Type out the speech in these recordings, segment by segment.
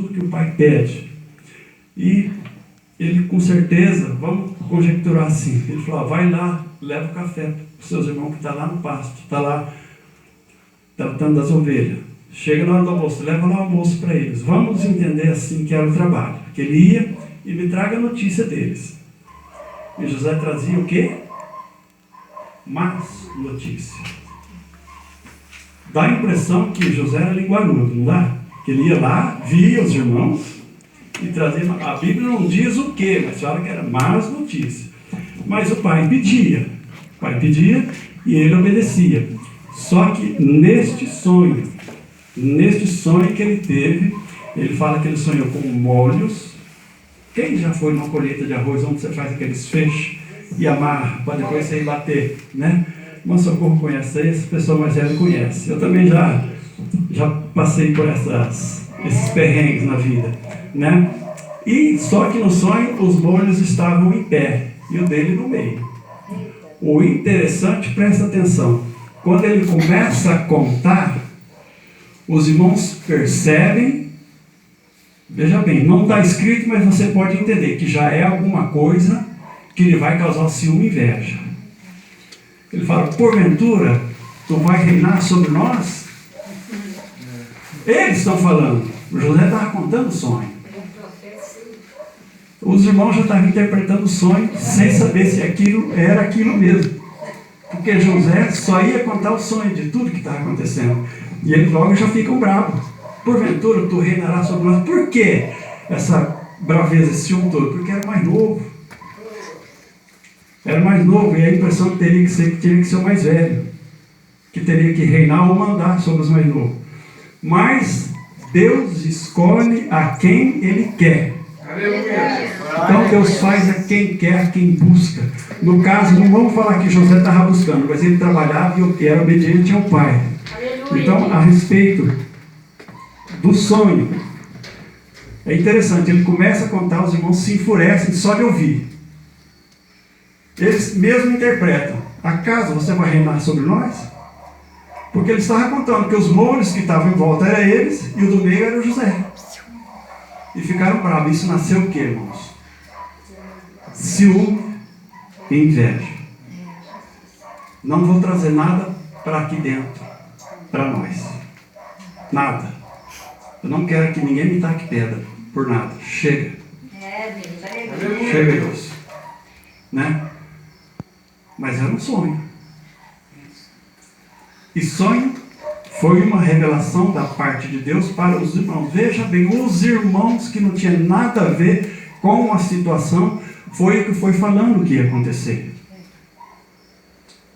tudo que o pai pede. E ele, com certeza, vamos conjecturar assim, ele falou, vai lá, leva o café para os seus irmãos que estão lá no pasto, está lá tratando das ovelhas. Chega na hora do almoço, leva lá o almoço para eles. Vamos entender assim que era o trabalho. Que ele ia e me traga a notícia deles. E José trazia o quê? Más notícia. Dá a impressão que José era linguarudo, não dá? Que ele ia lá, via os irmãos e trazia. A Bíblia não diz o quê, mas fala que era más notícia. Mas o pai pedia. O pai pedia e ele obedecia. Só que neste sonho que ele teve, ele fala que ele sonhou com molhos. Quem já foi numa colheita de arroz onde você faz aqueles fechos e amarra para depois você ir bater, né? Irmão Socorro conhece aí, essa pessoa mais velha conhece. Eu também já passei por esses perrengues na vida, né? E só que no sonho os molhos estavam em pé e o dele no meio. O interessante, presta atenção, quando ele começa a contar, os irmãos percebem, veja bem, não está escrito, mas você pode entender que já é alguma coisa que lhe vai causar ciúme e inveja. Ele fala, porventura, tu vai reinar sobre nós? Eles estão falando, o José estava contando o sonho. Os irmãos já estavam interpretando o sonho sem saber se aquilo era aquilo mesmo. Porque José só ia contar o sonho de tudo que estava acontecendo. E eles logo já ficam bravos. Porventura tu reinarás sobre nós. Por que essa braveza, esse ciúme todo? Porque era mais novo. Era mais novo e a impressão que teria que ser o mais velho. Que teria que reinar ou mandar sobre os mais novos. Mas Deus escolhe a quem Ele quer. Então Deus faz a quem quer, a quem busca. No caso, não vamos falar que José estava buscando, mas ele trabalhava e era obediente ao pai. Então, a respeito do sonho, é interessante, ele começa a contar, os irmãos se enfurecem só de ouvir. Eles mesmo interpretam, acaso você vai reinar sobre nós? Porque ele estava contando que os molhos que estavam em volta eram eles e o do meio era o José. E ficaram bravos. Isso nasceu o quê, irmãos? Ciúme e inveja. Não vou trazer nada para aqui dentro, para nós. Nada. Eu não quero que ninguém me taque pedra por nada. Chega. Chega, Deus. Né? Mas era um sonho. E sonho foi uma revelação da parte de Deus para os irmãos. Veja bem, os irmãos que não tinham nada a ver com a situação, foi o que foi falando que ia acontecer.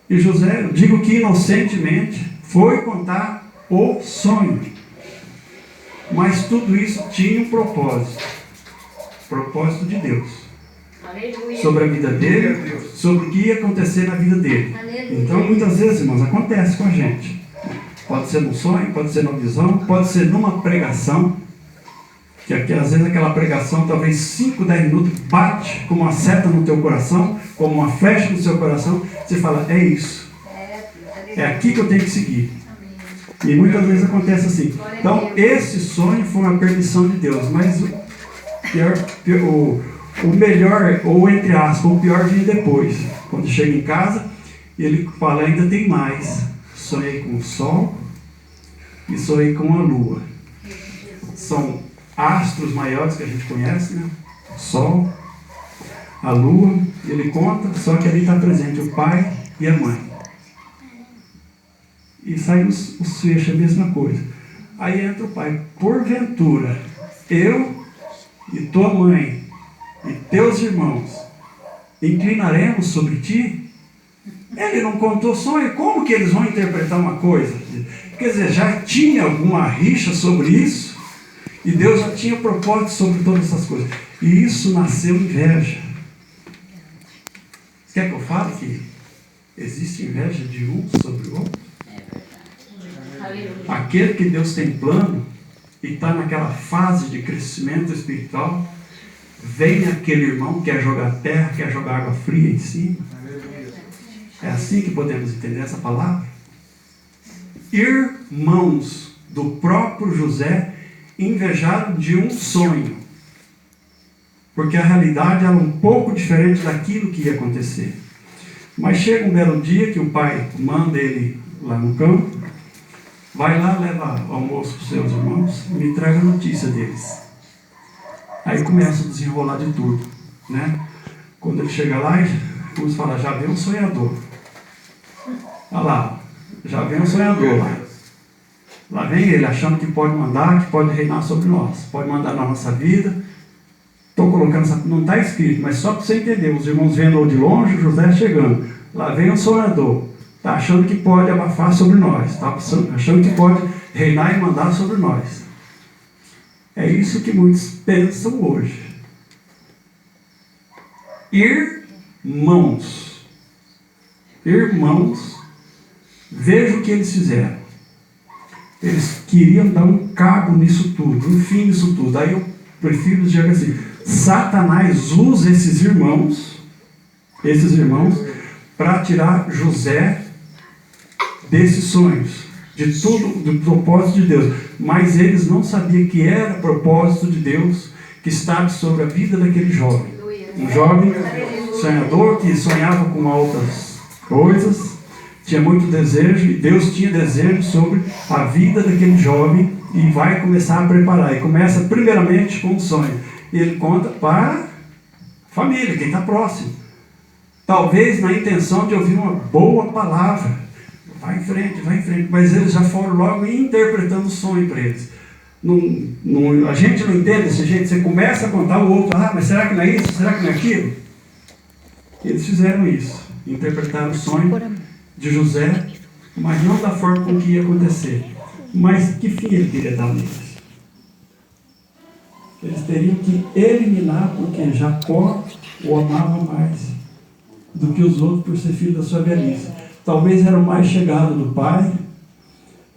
E José, eu digo que inocentemente, foi contar o sonho. Mas tudo isso tinha um propósito. Propósito de Deus. Aleluia. Sobre a vida dele, sobre o que ia acontecer na vida dele. Aleluia. Então, muitas vezes, irmãos, acontece com a gente. Pode ser num sonho, pode ser numa visão, pode ser numa pregação, que às vezes aquela pregação, talvez 5, 10 minutos, bate como uma seta no teu coração, como uma flecha no seu coração, você fala, é isso. É aqui que eu tenho que seguir. E muitas vezes acontece assim. Então, esse sonho foi uma permissão de Deus, mas o melhor, ou entre aspas, o pior vem depois. Quando chega em casa, ele fala, ainda tem mais. Sonhei com o sol e sonhei com a lua. São astros maiores que a gente conhece, né? O sol, a lua, ele conta, só que ali está presente o pai e a mãe. E sai os fechos, a mesma coisa. Aí entra o pai, porventura, eu e tua mãe e teus irmãos inclinaremos sobre ti? Ele não contou sonho, como que eles vão interpretar uma coisa? Quer dizer, já tinha alguma rixa sobre isso, e Deus já tinha propósito sobre todas essas coisas. E isso nasceu inveja. Você quer que eu fale que existe inveja de um sobre o outro? Aquele que Deus tem plano, e está naquela fase de crescimento espiritual, vem aquele irmão que quer jogar terra, quer jogar água fria em cima. É assim que podemos entender essa palavra? Irmãos do próprio José invejaram de um sonho, porque a realidade era um pouco diferente daquilo que ia acontecer. Mas chega um belo dia que o pai manda ele lá no campo, vai lá, leva almoço para os seus irmãos, e me traga a notícia deles. Aí começa a desenrolar de tudo, né? Quando ele chega lá, vamos falar, já vem um sonhador. Olha lá, já vem um sonhador lá. Lá vem ele, achando que pode mandar, que pode reinar sobre nós, pode mandar na nossa vida. Estou colocando, não está escrito, mas só para você entender, os irmãos vendo de longe, José chegando. Lá vem um sonhador, está achando que pode abafar sobre nós, está achando que pode reinar e mandar sobre nós. É isso que muitos pensam hoje. Irmãos, veja o que eles fizeram. Eles queriam dar um cabo nisso tudo, um fim nisso tudo. Aí eu prefiro dizer assim, Satanás usa esses irmãos, para tirar José desses sonhos, de tudo, do propósito de Deus. Mas eles não sabiam que era propósito de Deus que estava sobre a vida daquele jovem. Um jovem sonhador que sonhava com altas coisas, tinha muito desejo, e Deus tinha desejo sobre a vida daquele jovem e vai começar a preparar. E começa primeiramente com um sonho. E ele conta para a família, quem está próximo. Talvez na intenção de ouvir uma boa palavra. Vai em frente, mas eles já foram logo interpretando o sonho para eles. A gente não entende desse jeito, você começa a contar o outro, mas será que não é isso? Será que não é aquilo? Eles fizeram isso, interpretaram o sonho de José, mas não da forma com que ia acontecer. Mas que fim ele queria dar neles? Eles teriam que eliminar, porque Jacó o amava mais do que os outros por ser filho da sua velhice. Talvez era o mais chegado do pai,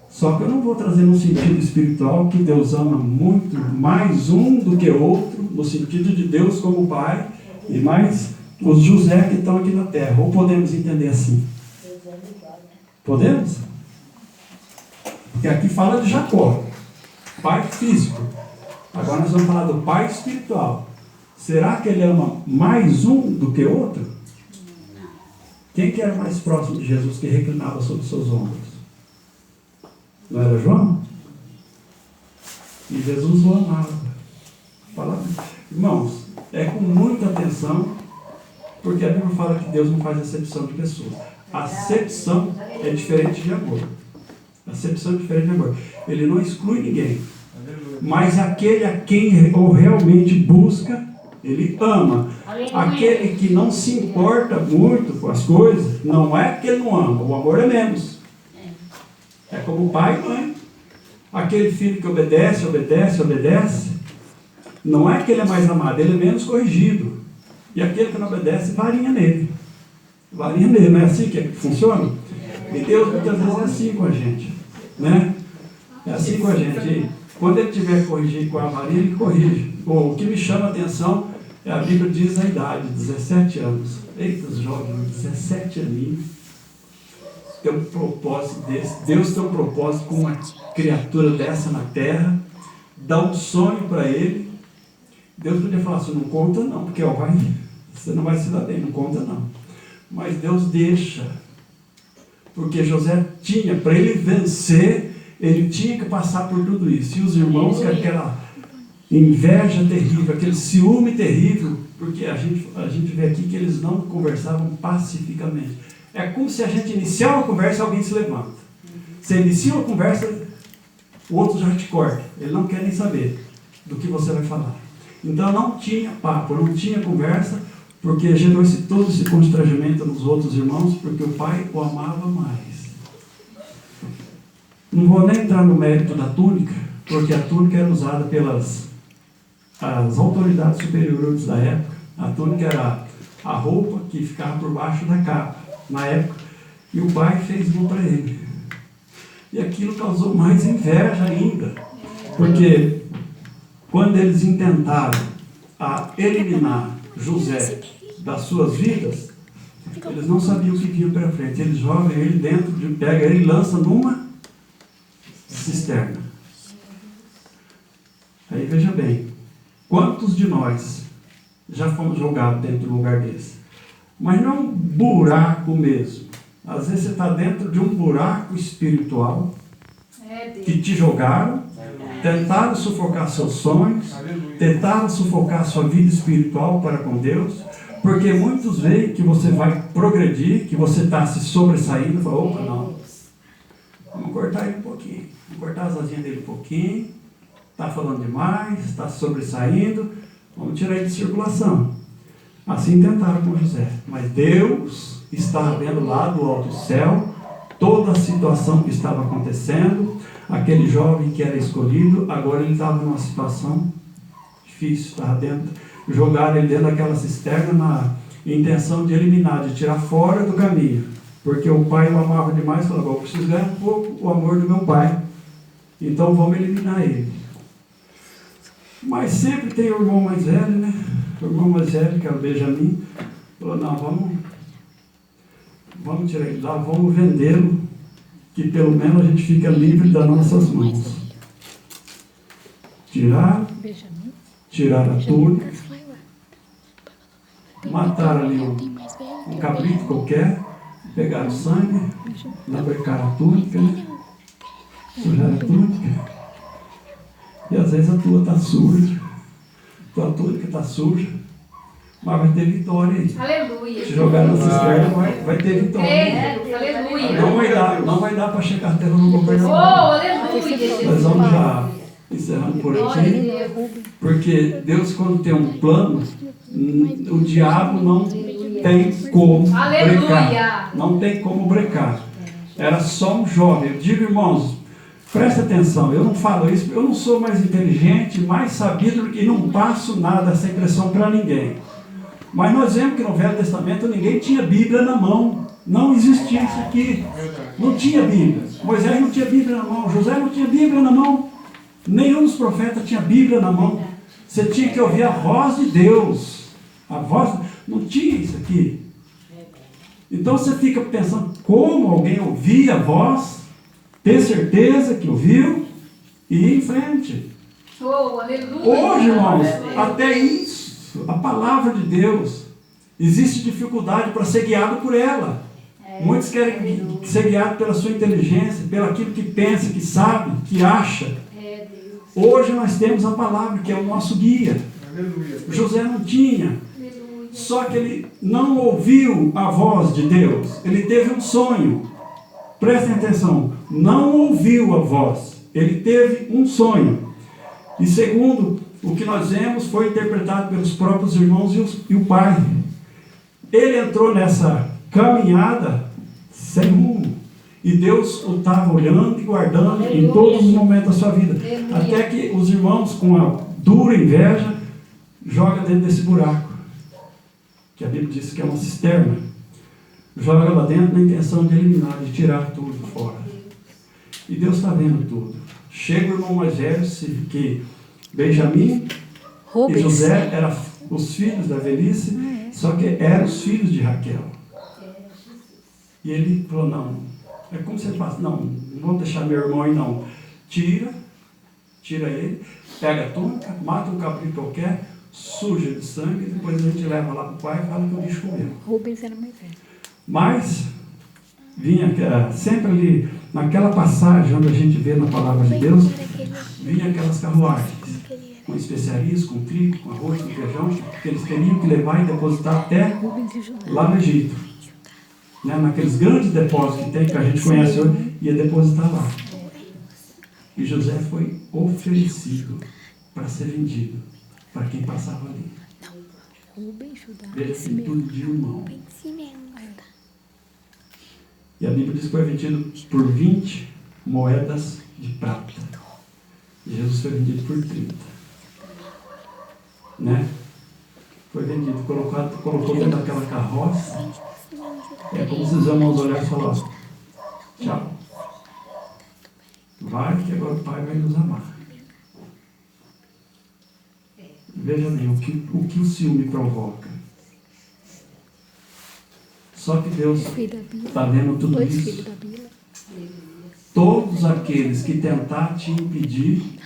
só que eu não vou trazer no sentido espiritual que Deus ama muito mais um do que outro, no sentido de Deus como pai, e mais os José que estão aqui na terra. Ou podemos entender assim? Podemos? Porque aqui fala de Jacó, pai físico. Agora nós vamos falar do pai espiritual. Será que ele ama mais um do que outro? Quem que era mais próximo de Jesus que reclinava sobre os seus ombros? Não era João? E Jesus o amava. Irmãos, é com muita atenção, porque a Bíblia fala que Deus não faz acepção de pessoas. Acepção é diferente de amor. Acepção é diferente de amor. Ele não exclui ninguém. Mas aquele a quem ou realmente busca, ele ama. Aquele que não se importa muito com as coisas, não é que ele não ama, o amor é menos. É como pai e mãe. Aquele filho que obedece, não é que ele é mais amado, ele é menos corrigido. E aquele que não obedece, varinha nele. Varinha nele, não é assim que funciona? E Deus muitas vezes é assim com a gente, né? É assim com a gente. E quando ele tiver que corrigir com a varinha, ele corrige. O que me chama a atenção é a Bíblia diz a idade, 17 anos. Eita, os jovens, 17 aninhos. Tem um propósito desse. Deus tem um propósito com uma criatura dessa na terra. Dá um sonho para ele. Deus podia falar assim, não conta não, porque você não vai se dar bem, não conta não. Mas Deus deixa. Porque José tinha, para ele vencer, ele tinha que passar por tudo isso. E os irmãos, que aquela inveja terrível, aquele ciúme terrível, porque a gente vê aqui que eles não conversavam pacificamente. É como se a gente iniciar uma conversa e alguém se levanta. Você inicia uma conversa, o outro já te corta. Ele não quer nem saber do que você vai falar. Então não tinha papo, não tinha conversa, porque gerou todo esse constrangimento nos outros irmãos, porque o pai o amava mais. Não vou nem entrar no mérito da túnica, porque a túnica era usada pelas as autoridades superiores da época. A túnica era a roupa que ficava por baixo da capa, na época, e o pai fez uma para ele. E aquilo causou mais inveja ainda, porque quando eles intentaram eliminar José das suas vidas, eles não sabiam o que vinha para frente. Eles jogam ele dentro, pega ele e lança numa cisterna. veja bem, quantos de nós já fomos jogados dentro de um lugar desse? Mas não um buraco mesmo. Às vezes você está dentro de um buraco espiritual que te jogaram, tentaram sufocar seus sonhos, tentaram sufocar sua vida espiritual para com Deus, porque muitos veem que você vai progredir, que você está se sobressaindo, e falam, opa, não, vamos cortar ele um pouquinho, vamos cortar as asinhas dele um pouquinho, está falando demais, está se sobressaindo, vamos tirar ele de circulação. Assim tentaram com José, mas Deus estava vendo lá do alto céu toda a situação que estava acontecendo. Aquele jovem que era escolhido, agora ele estava numa situação difícil, estava dentro, jogaram ele dentro daquela cisterna na intenção de eliminar, de tirar fora do caminho, porque o pai o amava demais, falava, eu preciso ganhar um pouco o amor do meu pai, então vamos eliminar ele. Mas sempre tem o irmão mais velho, né? O irmão mais velho, que é o Benjamim, falou, não, vamos tirar ele lá, vamos vendê-lo, que pelo menos a gente fica livre das nossas mãos. Tiraram a túnica, mataram ali um cabrito qualquer, pegaram o sangue, labrecaram a túnica, né? Sujaram a túnica. E às vezes a tua está suja, tua túnica está suja, mas vai ter vitória aí. Aleluia. Se jogar na cisterna, vai ter vitória. Aleluia. Não vai dar para chegar até no governo. Oh, aleluia. Nós vamos já encerrando por aqui, porque Deus, quando tem um plano, o diabo não tem como brecar. Não tem como brecar. Era só um jovem. Eu digo, irmãos, presta atenção, eu não falo isso, eu não sou mais inteligente, mais sabido e não passo nada, essa impressão para ninguém. Mas nós vemos que no Velho Testamento ninguém tinha Bíblia na mão. Não existia isso aqui. Não tinha Bíblia. Moisés não tinha Bíblia na mão. José não tinha Bíblia na mão. Nenhum dos profetas tinha Bíblia na mão. Você tinha que ouvir a voz de Deus. A voz... Não tinha isso aqui. Então você fica pensando como alguém ouvia a voz, ter certeza que ouviu e ir em frente. Oh, aleluia. Hoje, irmãos, até isso, a palavra de Deus, existe dificuldade para ser guiado por ela. Muitos querem ser guiados pela sua inteligência, pelo aquilo que pensa, que sabe, que acha. Hoje nós temos a palavra, que é o nosso guia. José não tinha. Só que ele não ouviu a voz de Deus. Ele teve um sonho. Prestem atenção. Não ouviu a voz. Ele teve um sonho. E segundo, o que nós vemos foi interpretado pelos próprios irmãos e o pai. Ele entrou nessa caminhada sem rumo. E Deus o estava olhando e guardando em todos os momentos da sua vida. Até que os irmãos, com a dura inveja, jogam dentro desse buraco. Que a Bíblia diz que é uma cisterna. Joga lá dentro na intenção de eliminar, de tirar tudo fora. E Deus está vendo tudo. Chega o irmão mais velho, que Benjamim e José eram os filhos da velhice, só que eram os filhos de Raquel. E ele falou, não, é como você faz, não vou deixar meu irmão aí não. Tira ele, pega a túnica, mata um cabrito qualquer, suja de sangue, depois a gente leva lá para o pai e fala que o bicho comeu. Rubens era mais velho. Mas vinha sempre ali, naquela passagem onde a gente vê na palavra de Deus, vinha aquelas carruagens, com especiarias, com trigo, com arroz, com feijão, que eles teriam que levar e depositar até lá no Egito. Né? Naqueles grandes depósitos que tem, que a gente conhece hoje, ia depositar lá. E José foi oferecido para ser vendido para quem passava ali. Veja que tudo de irmão. E a Bíblia diz que foi vendido por 20 moedas de prata. E Jesus foi vendido por 30. Né? Foi vendido, colocou dentro daquela carroça. É como se os irmãos olharam e falaram, tchau. Vai que agora o Pai vai nos amar. Veja bem, o que o ciúme provoca. Só que Deus está vendo tudo isso. Todos aqueles que tentar te impedir,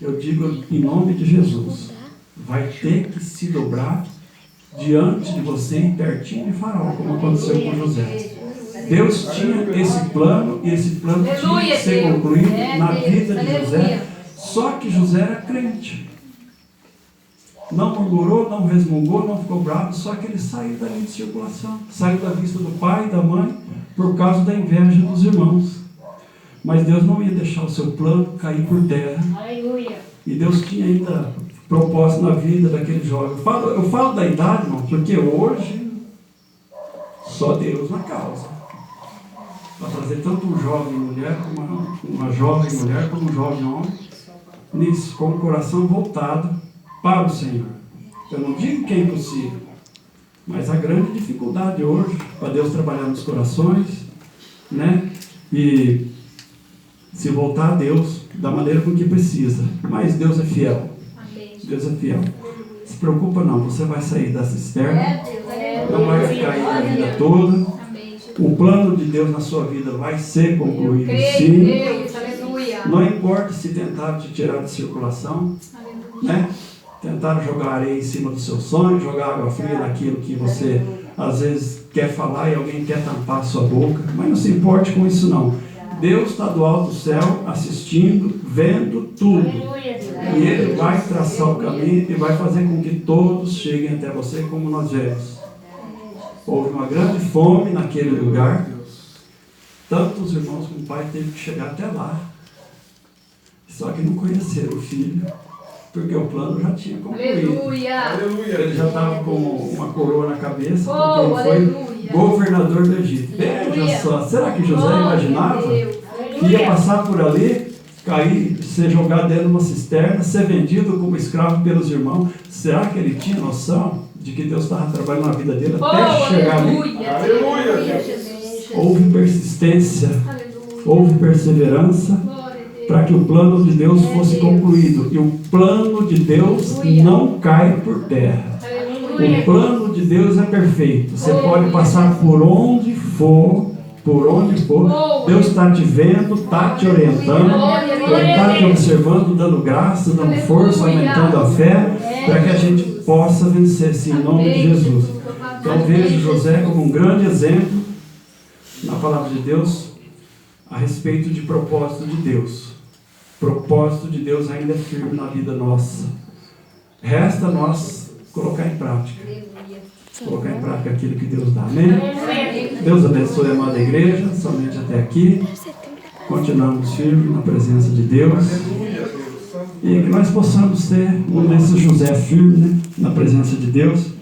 eu digo em nome de Jesus, vai ter que se dobrar diante de você e pertinho de Faraó, como aconteceu com José. Deus tinha esse plano e esse plano tinha que ser concluído na vida de José. Só que José era crente. Não murmurou, não resmungou, não ficou bravo, só que ele saiu da linha de circulação. Saiu da vista do pai e da mãe por causa da inveja dos irmãos. Mas Deus não ia deixar o seu plano cair por terra. Aleluia. E Deus tinha ainda propósito na vida daquele jovem. Eu falo da idade, irmão, porque hoje só Deus na causa. Para trazer tanto um jovem mulher, como uma jovem mulher, como um jovem homem, nisso, com o coração voltado para o Senhor. Eu não digo que é impossível, mas a grande dificuldade hoje, para Deus trabalhar nos corações, né? E se voltar a Deus da maneira com que precisa. Mas Deus é fiel. Deus é fiel. Se preocupa não, você vai sair da cisterna, não vai ficar aí a vida toda. O plano de Deus na sua vida vai ser concluído, sim. Não importa se tentaram te tirar de circulação, né? Tentaram jogar areia em cima do seu sonho, jogar água fria naquilo que você às vezes quer falar e alguém quer tampar a sua boca, mas não se importe com isso não. Deus está do alto do céu assistindo, vendo tudo. E Ele vai traçar o caminho e vai fazer com que todos cheguem até você como nós vemos. Houve uma grande fome naquele lugar. Tanto os irmãos como o pai teve que chegar até lá. Só que não conheceram o filho, porque o plano já tinha concluído. Aleluia. Ele já estava com uma coroa na cabeça, porque ele foi governador do Egito. Veja só, será que José imaginava que ia passar por ali, cair, ser jogado dentro de uma cisterna, ser vendido como escravo pelos irmãos? Será que ele tinha noção de que Deus estava trabalhando na vida dele até chegar ali? Houve persistência, houve perseverança para que o plano de Deus fosse concluído. E o plano de Deus não cai por terra. O plano de Deus é perfeito. Você pode passar por onde for, Deus está te vendo, está te orientando, Ele está te observando, dando graça, dando força, aumentando a fé, para que a gente possa vencer, sim, em nome de Jesus. Então vejo José como um grande exemplo na palavra de Deus a respeito de propósito de Deus. Propósito de Deus ainda é firme na vida nossa. Resta nós colocar em prática. Colocar em prática aquilo que Deus dá. Amém? Deus abençoe a amada igreja, somente até aqui. Continuamos firmes na presença de Deus. E que nós possamos ser um desses José firme, né, na presença de Deus.